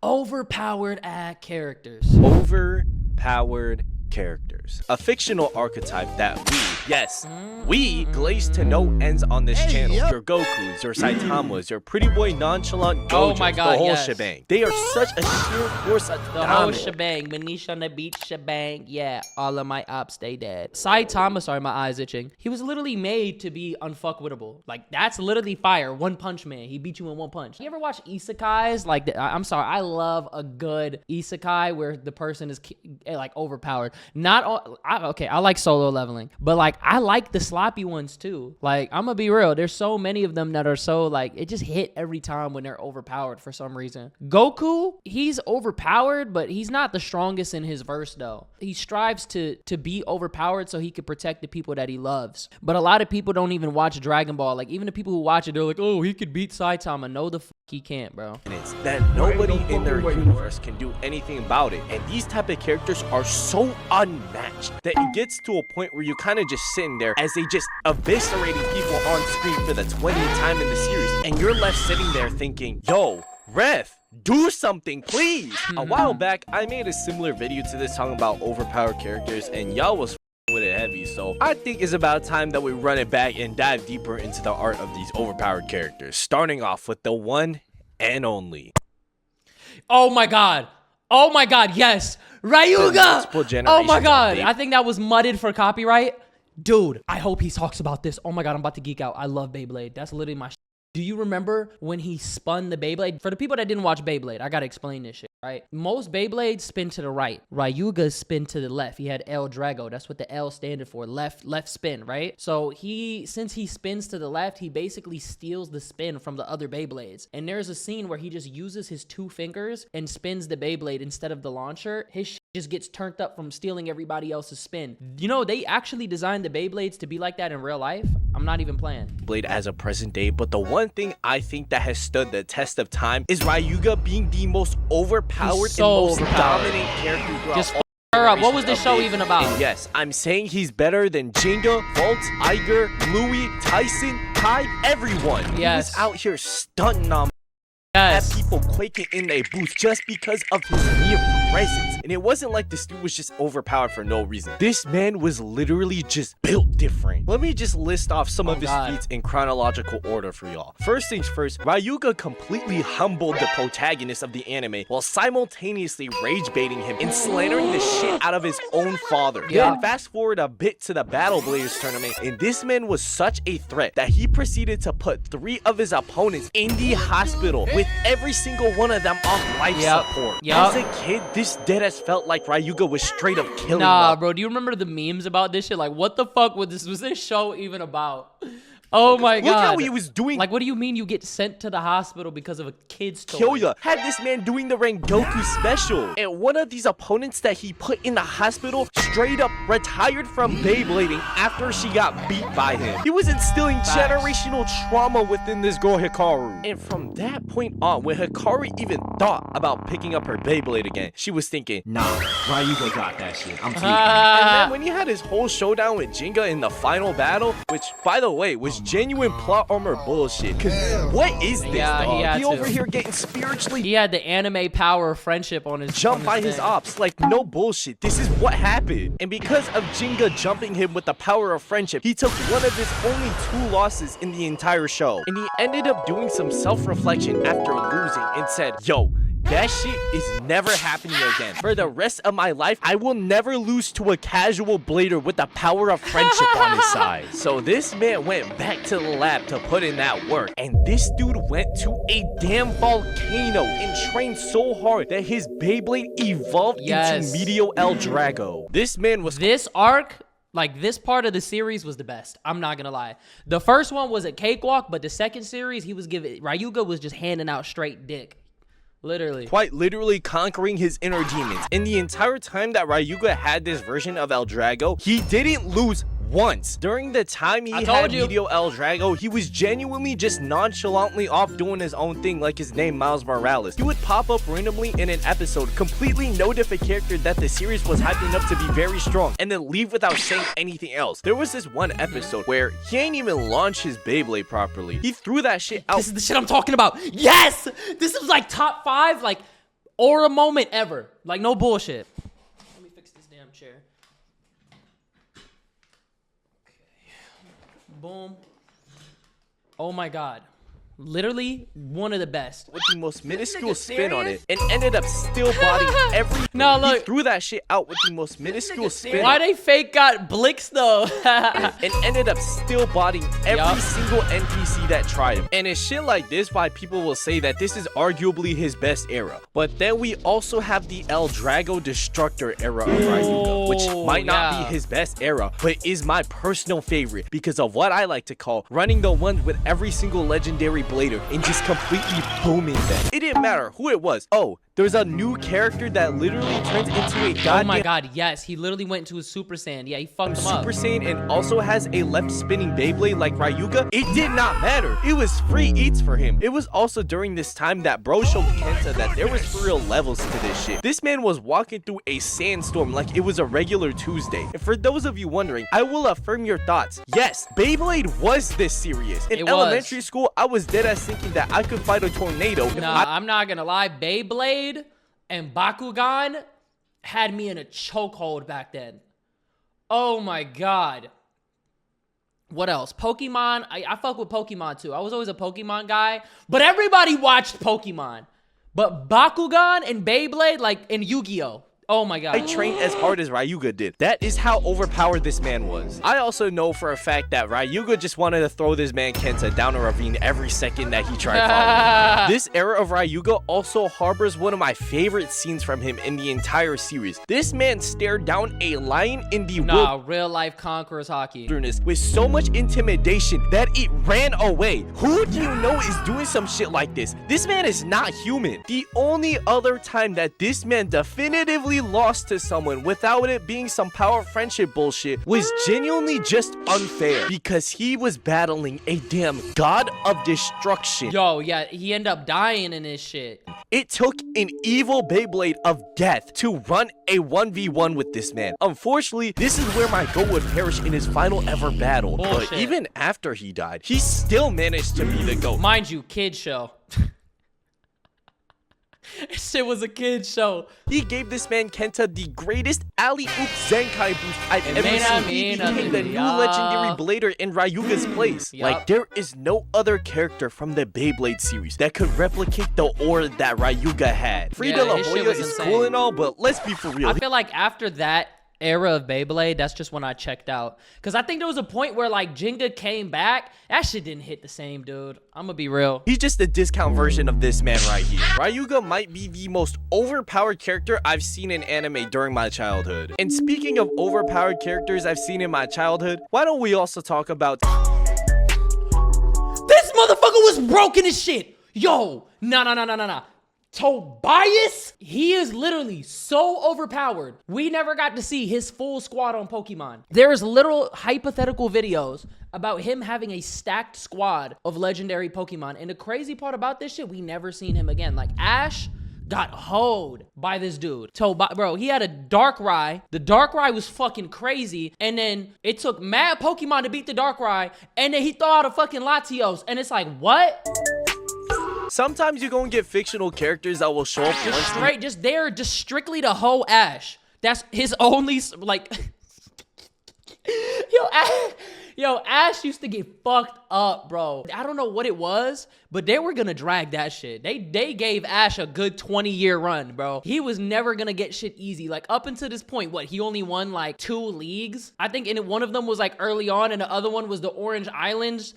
Overpowered characters. Overpowered characters. A fictional archetype that we glaze to no ends on this channel. Your Gokus, your Saitamas, your pretty boy nonchalant Gojos, Oh my God, the whole yes. shebang. They are such a sheer force of The whole shebang. Manish on the beach shebang. Yeah, all of my ops stay dead. Saitama, sorry, my eye's itching. He was literally made to be unfuckwittable. Like, that's literally fire. One Punch Man. He beat you in one punch. You ever watch isekais? Like, I'm sorry, I love a good isekai where the person is like overpowered. Not all, okay, I like solo leveling, but like I like the sloppy ones too. Like, I'm gonna be real, there's so many of them that are so like, it just hit every time when they're overpowered for some reason. Goku, he's overpowered, but he's not the strongest in his verse though. He strives to be overpowered so he could protect the people that he loves. But a lot of people don't even watch Dragon Ball. Like, even the people who watch it, they're like, oh, he could beat Saitama. No, the he can't, bro. And it's that nobody in their universe can do anything about it. And these type of characters are so unmatched that it gets to a point where you kind of just sitting there as they just eviscerating people on screen for the 20th time in the series. And you're left sitting there thinking, yo, ref, do something, please. A while back, I made a similar video to this talking about overpowered characters, and y'all was with it heavy, so I think it's about time that we run it back and dive deeper into the art of these overpowered characters, starting off with the one and only. Oh my God. Oh my God, yes. Ryuga. Oh my God. I think that was mudded for copyright. Dude, I hope he talks about this. Oh my God, I'm about to geek out. I love Beyblade. That's literally my shit. Do you remember when he spun the Beyblade? For the people that didn't watch Beyblade, I gotta explain this shit, right? Most Beyblades spin to the right. Ryuga's spin to the left. He had El Drago. That's what the L standed for. Left spin, right? So since he spins to the left, he basically steals the spin from the other Beyblades. And there's a scene where he just uses his 2 fingers and spins the Beyblade instead of the launcher. His shit just gets turned up from stealing everybody else's spin. You know, they actually designed the Beyblades to be like that in real life. I'm not even playing. Blade as a present day, but the one thing I think that has stood the test of time is Ryuga being the most overpowered and most dominant character throughout just her up. What was this show even about? And yes, I'm saying he's better than Jenga, Volt, Iger, Louis, Tyson, Kai, everyone. Yes. He was out here stunting on had people quaking in their boots just because of his mere presence. And it wasn't like this dude was just overpowered for no reason. This man was literally just built different. Let me just list off some of his feats in chronological order for y'all. First things first, Ryuga completely humbled the protagonist of the anime while simultaneously rage baiting him and slandering the shit out of his own father. Then fast forward a bit to the Battle Bladers tournament, and this man was such a threat that he proceeded to put 3 of his opponents in the hospital with every single one of them off life support. As a kid, this deadass felt like Ryuga was straight up killing them. Bro, do you remember the memes about this shit? Like, what the fuck was this show even about? Oh my God. Look how he was doing. Like, what do you mean you get sent to the hospital because of a kid's toy? Kyoya had this man doing the Rengoku special. And one of these opponents that he put in the hospital straight up retired from Beyblading after she got beat by him. He was instilling generational trauma within this girl Hikaru. And from that point on, when Hikaru even thought about picking up her Beyblade again, she was thinking, nah, Ryuga got that shit. I'm tweaking. And then when he had his whole showdown with Jinga in the final battle, which, by the way, was genuine plot armor bullshit. Cause what is this, dog? He over here getting spiritually. He had the anime power of friendship on his jump by his ops. Like, no bullshit. This is what happened. And because of Jinga jumping him with the power of friendship, he took one of his only 2 losses in the entire show. And he ended up doing some self-reflection after losing and said, yo, that shit is never happening again. For the rest of my life, I will never lose to a casual blader with the power of friendship on his side. So this man went back to the lab to put in that work. And this dude went to a damn volcano and trained so hard that his Beyblade evolved into Medio El Drago. This man was... This arc... Like, this part of the series was the best. I'm not gonna lie. The first one was a cakewalk, but the second series, Ryuga was just handing out straight dick. Literally. Quite literally conquering his inner demons. In the entire time that Ryuga had this version of El Drago, he didn't lose once. During the time he had Medio El Drago, he was genuinely just nonchalantly off doing his own thing like his name Miles Morales. He would pop up randomly in an episode, completely notice a character that the series was hyping up to be very strong, and then leave without saying anything else. There was this one episode where he ain't even launched his Beyblade properly. He threw that shit out. This is the shit I'm talking about. Yes! This is like top 5, like... aura moment ever. Like, no bullshit. Let me fix this damn chair. Okay. Boom. Oh my God. Literally one of the best. With the most minuscule spin on it and ended up still bodying every. No, look. He threw that shit out with the most minuscule spin. Why they fake got Blix though? And ended up still bodying every single NPC that tried him. And it's shit like this why people will say that this is arguably his best era. But then we also have the El Drago Destructor era of Ryuga, which might not be his best era, but is my personal favorite because of what I like to call running the ones with every single legendary blader and just completely booming them. It didn't matter who it was. Oh, there's a new character that literally turns into a goddamn... Oh my God, yes. He literally went into a Super Saiyan. Yeah, he fucked him up. Super Saiyan and also has a left spinning Beyblade like Ryuga. It did not matter. It was free eats for him. It was also during this time that bro showed Kenta that there was for real levels to this shit. This man was walking through a sandstorm like it was a regular Tuesday. And for those of you wondering, I will affirm your thoughts. Yes, Beyblade was this serious. In elementary school, I was dead ass thinking that I could fight a tornado. Nah, I'm not gonna lie. Beyblade and Bakugan had me in a chokehold back then. Oh my God. What else? Pokemon. I fuck with Pokemon too. I was always a Pokemon guy, but everybody watched Pokemon. But Bakugan and Beyblade, like, and Yu-Gi-Oh! Oh my God. I trained as hard as Ryuga did. That is how overpowered this man was. I also know for a fact that Ryuga just wanted to throw this man Kenta down a ravine every second that he tried following. This era of Ryuga also harbors one of my favorite scenes from him in the entire series. This man stared down a lion in the real life Conqueror's hockey with so much intimidation that it ran away. Who do you know is doing some shit like this? This man is not human. The only other time that this man definitively lost to someone without it being some power friendship bullshit was genuinely just unfair because he was battling a damn god of destruction. Yo, yeah, he ended up dying in this shit. It took an evil Beyblade of death to run a 1v1 with this man. Unfortunately, this is where my goat would perish in his final ever battle. Bullshit. But even after he died, he still managed to be the goat. Mind you, kid show. Shit was a kid's show. He gave this man Kenta the greatest alley-oop Zenkai boost I've ever seen. He became the new legendary blader in Ryuga's place. Like, there is no other character from the Beyblade series that could replicate the aura that Ryuga had. Frida La Jolla is cool and all, but let's be for real. I feel like after that era of Beyblade, that's just when I checked out. Because I think there was a point where, like, Jenga came back. That shit didn't hit the same, dude. I'm gonna be real. He's just a discount version of this man right here. Ryuga might be the most overpowered character I've seen in anime during my childhood. And speaking of overpowered characters I've seen in my childhood, why don't we also talk about... This motherfucker was broken as shit. Yo, nah. Tobias, he is literally so overpowered. We never got to see his full squad on Pokemon. There's little hypothetical videos about him having a stacked squad of legendary Pokemon. And the crazy part about this shit, we never seen him again. Like, Ash got hoed by this dude. Bro, he had a Darkrai. The Darkrai was fucking crazy. And then it took mad Pokemon to beat the Darkrai. And then he threw out a fucking Latios. And it's like, what? Sometimes you're gonna get fictional characters that will show up just strictly to hoe Ash. That's his only, like, Yo, Ash used to get fucked up, bro. I don't know what it was, but they were gonna drag that shit. They gave Ash a good 20-year run, bro. He was never gonna get shit easy. Like, up until this point, what, he only won like 2 leagues? I think one of them was like early on, and the other one was the Orange Islands,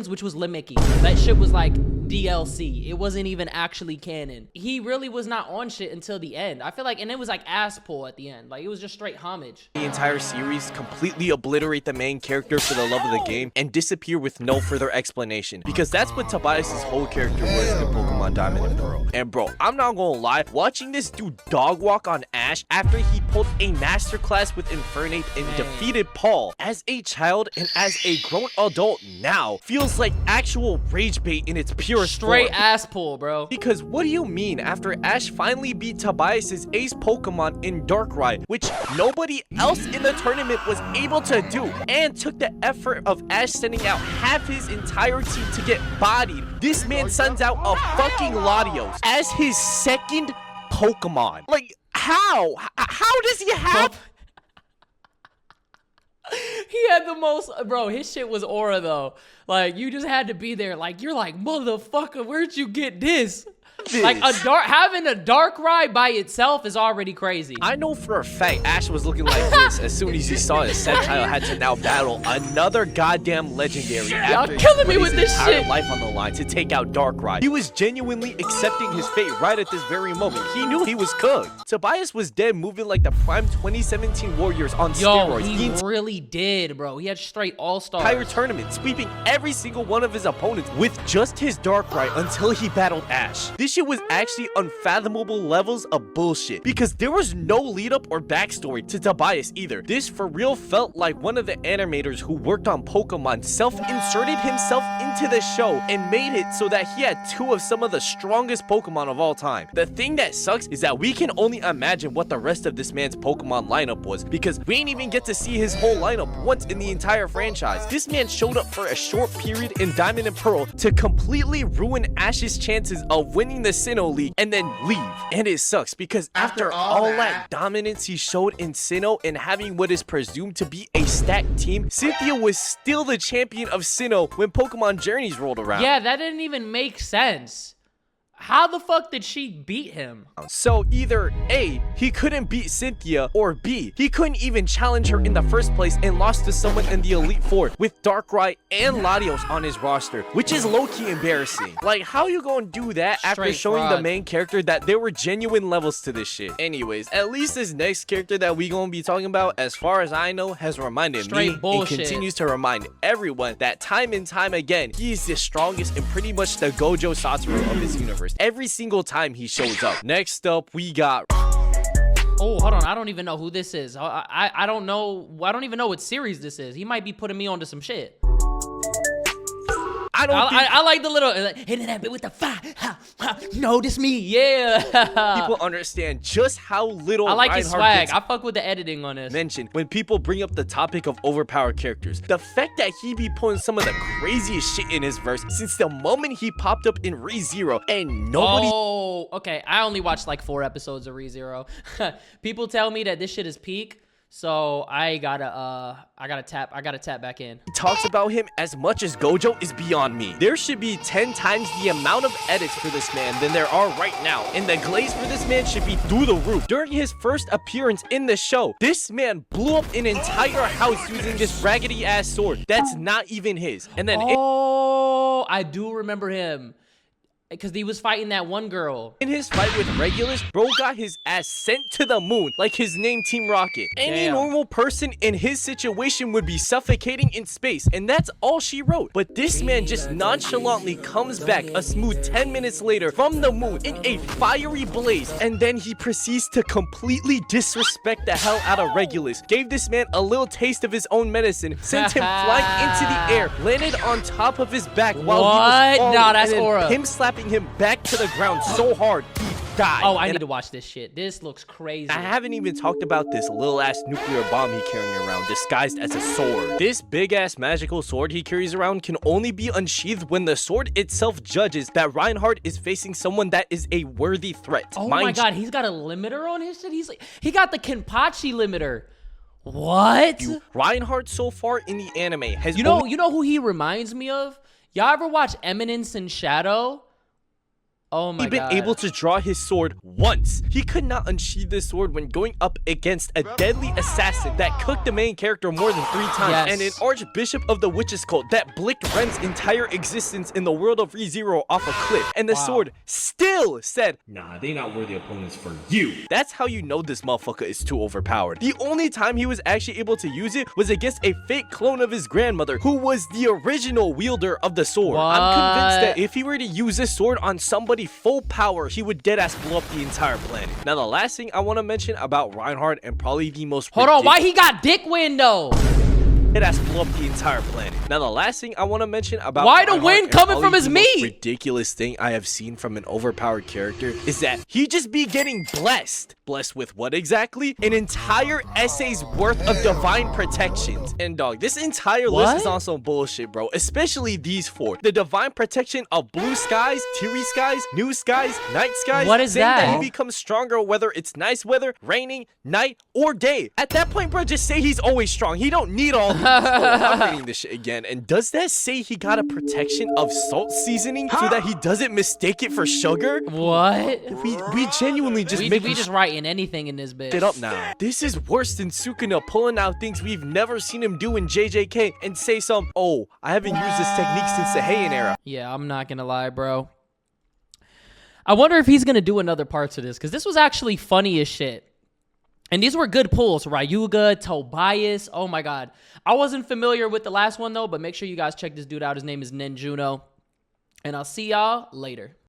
which was Limiki. That shit was like DLC. It wasn't even actually canon. He really was not on shit until the end. I feel like, and it was like ass pull at the end. Like, it was just straight homage. The entire series completely obliterate the main character for the love of the game and disappear with no further explanation, because that's what Tobias's whole character was in Pokemon Diamond and Pearl. And bro, I'm not gonna lie, watching this dude dog walk on Ash after he pulled a masterclass with Infernape and defeated Paul as a child and as a grown adult now feels like actual rage bait in its pure pure straight form. ass pull, bro. Because what do you mean after Ash finally beat Tobias's ace Pokemon in Darkrai, which nobody else in the tournament was able to do, and took the effort of Ash sending out half his entire team to get bodied, this man sends out a fucking Latios as his second Pokemon. Like, how? How does he have... He had the most, bro, his shit was aura though. Like, you just had to be there. Like, you're like, motherfucker, where'd you get this? Like, having a Darkrai by itself is already crazy. I know for a fact Ash was looking like this as soon as he saw his Sceptile had to now battle another goddamn legendary. Y'all killing me with this shit. Life on the line to take out Darkrai. He was genuinely accepting his fate right at this very moment. He knew he was cooked. Tobias was dead, moving like the prime 2017 Warriors on steroids. He really did, bro. He had straight all-stars. Entire tournament, sweeping every single one of his opponents with just his Darkrai until he battled Ash. This shit was actually unfathomable levels of bullshit because there was no lead up or backstory to Tobias either. This for real felt like one of the animators who worked on Pokemon self-inserted himself into the show and made it so that he had two of some of the strongest Pokemon of all time. The thing that sucks is that we can only imagine what the rest of this man's Pokemon lineup was because we didn't even get to see his whole lineup once in the entire franchise. This man showed up for a short period in Diamond and Pearl to completely ruin Ash's chances of winning the Sinnoh League and then leave. And it sucks because after all that dominance he showed in Sinnoh and having what is presumed to be a stacked team, Cynthia was still the champion of Sinnoh when Pokemon Journeys rolled around. Yeah, that didn't even make sense. How the fuck did she beat him? So either A, he couldn't beat Cynthia, or B, he couldn't even challenge her in the first place and lost to someone in the Elite Four with Darkrai and Latios on his roster, which is low-key embarrassing. Like, how you gonna do that after showing the main character that there were genuine levels to this shit? Anyways, at least this next character that we gonna be talking about, as far as I know, has reminded me and continues to remind everyone that time and time again, he is the strongest and pretty much the Gojo Satoru of this universe. Every single time he shows up. Next up, we got... Oh, hold on. I don't even know who this is. I don't know. I don't even know what series this is. He might be putting me onto some shit. I like the little hitting that bit with the fire. Notice me, yeah. People understand just how little I like Reinhardt his swag. I fuck with the editing on this. Mentioned when people bring up the topic of overpowered characters. The fact that he be pulling some of the craziest shit in his verse since the moment he popped up in ReZero and nobody. Oh, okay. I only watched like 4 episodes of ReZero. People tell me that this shit is peak. So I gotta tap back in. Talks about him as much as Gojo is beyond me. There should be 10 times the amount of edits for this man than there are right now. And the glaze for this man should be through the roof. During his first appearance in the show, this man blew up an entire house using this raggedy ass sword that's not even his. And then I do remember him. Because he was fighting that one girl. In his fight with Regulus, bro got his ass sent to the moon like his name Team Rocket. Any normal person in his situation would be suffocating in space, and that's all she wrote. But this man just nonchalantly comes back a smooth 10 minutes later from the moon in a fiery blaze, and then he proceeds to completely disrespect the hell out of Regulus. Gave this man a little taste of his own medicine, sent him flying into the air, landed on top of his back while he was falling, nah, that's aura. Him slapping him back to the ground so hard he died. Oh, I need to watch this shit. This looks crazy. I haven't even talked about this little ass nuclear bomb he carrying around disguised as a sword. This big ass magical sword he carries around can only be unsheathed when the sword itself judges that Reinhardt is facing someone that is a worthy threat. Oh my god, he's got a limiter on his shit. He got the Kenpachi limiter. What? Reinhardt so far in the anime has you know who he reminds me of? Y'all ever watch Eminence in Shadow? Oh my god. Been able to draw his sword once. He could not unsheath this sword when going up against a deadly assassin that cooked the main character more than 3 times, and an archbishop of the witches cult that blicked Ren's entire existence in the world of ReZero off a cliff, and the sword still said, "Nah, they not worthy opponents for you." That's how you know this motherfucker is too overpowered. The only time he was actually able to use it was against a fake clone of his grandmother, who was the original wielder of the sword. I'm convinced that if he were to use this sword on somebody full power, he would deadass blow up the entire planet. Now, the last thing I want to mention about Reinhardt, and probably the most Hold on, why he got dick wind though? it has blew up the entire planet. Now, the last thing I want to mention about why the Reinhardt wind and coming probably from his the most meat? ridiculous thing I have seen from an overpowered character is that he just be getting blessed. Blessed with what exactly? An entire essay's worth of divine protections. And dog, this entire list is on some bullshit, bro. Especially these 4. The divine protection of blue skies, teary skies, new skies, night skies. What is saying that? he becomes stronger whether it's nice weather, raining, night, or day. At that point, bro, just say he's always strong. He don't need all these. I'm reading this shit again. And does that say he got a protection of salt seasoning so that he doesn't mistake it for sugar? What? We genuinely just We just writing anything in this bitch. it up now. This is worse than Sukuna pulling out things we've never seen him do in JJK and say some, oh, I haven't used this technique since the Heian era. Yeah, I'm not gonna lie, bro. I wonder if he's gonna do another parts of this, because this was actually funny as shit. And these were good pulls. Ryuga, Tobias. Oh my god. I wasn't familiar with the last one though, but make sure you guys check this dude out. His name is Ninjuno. And I'll see y'all later.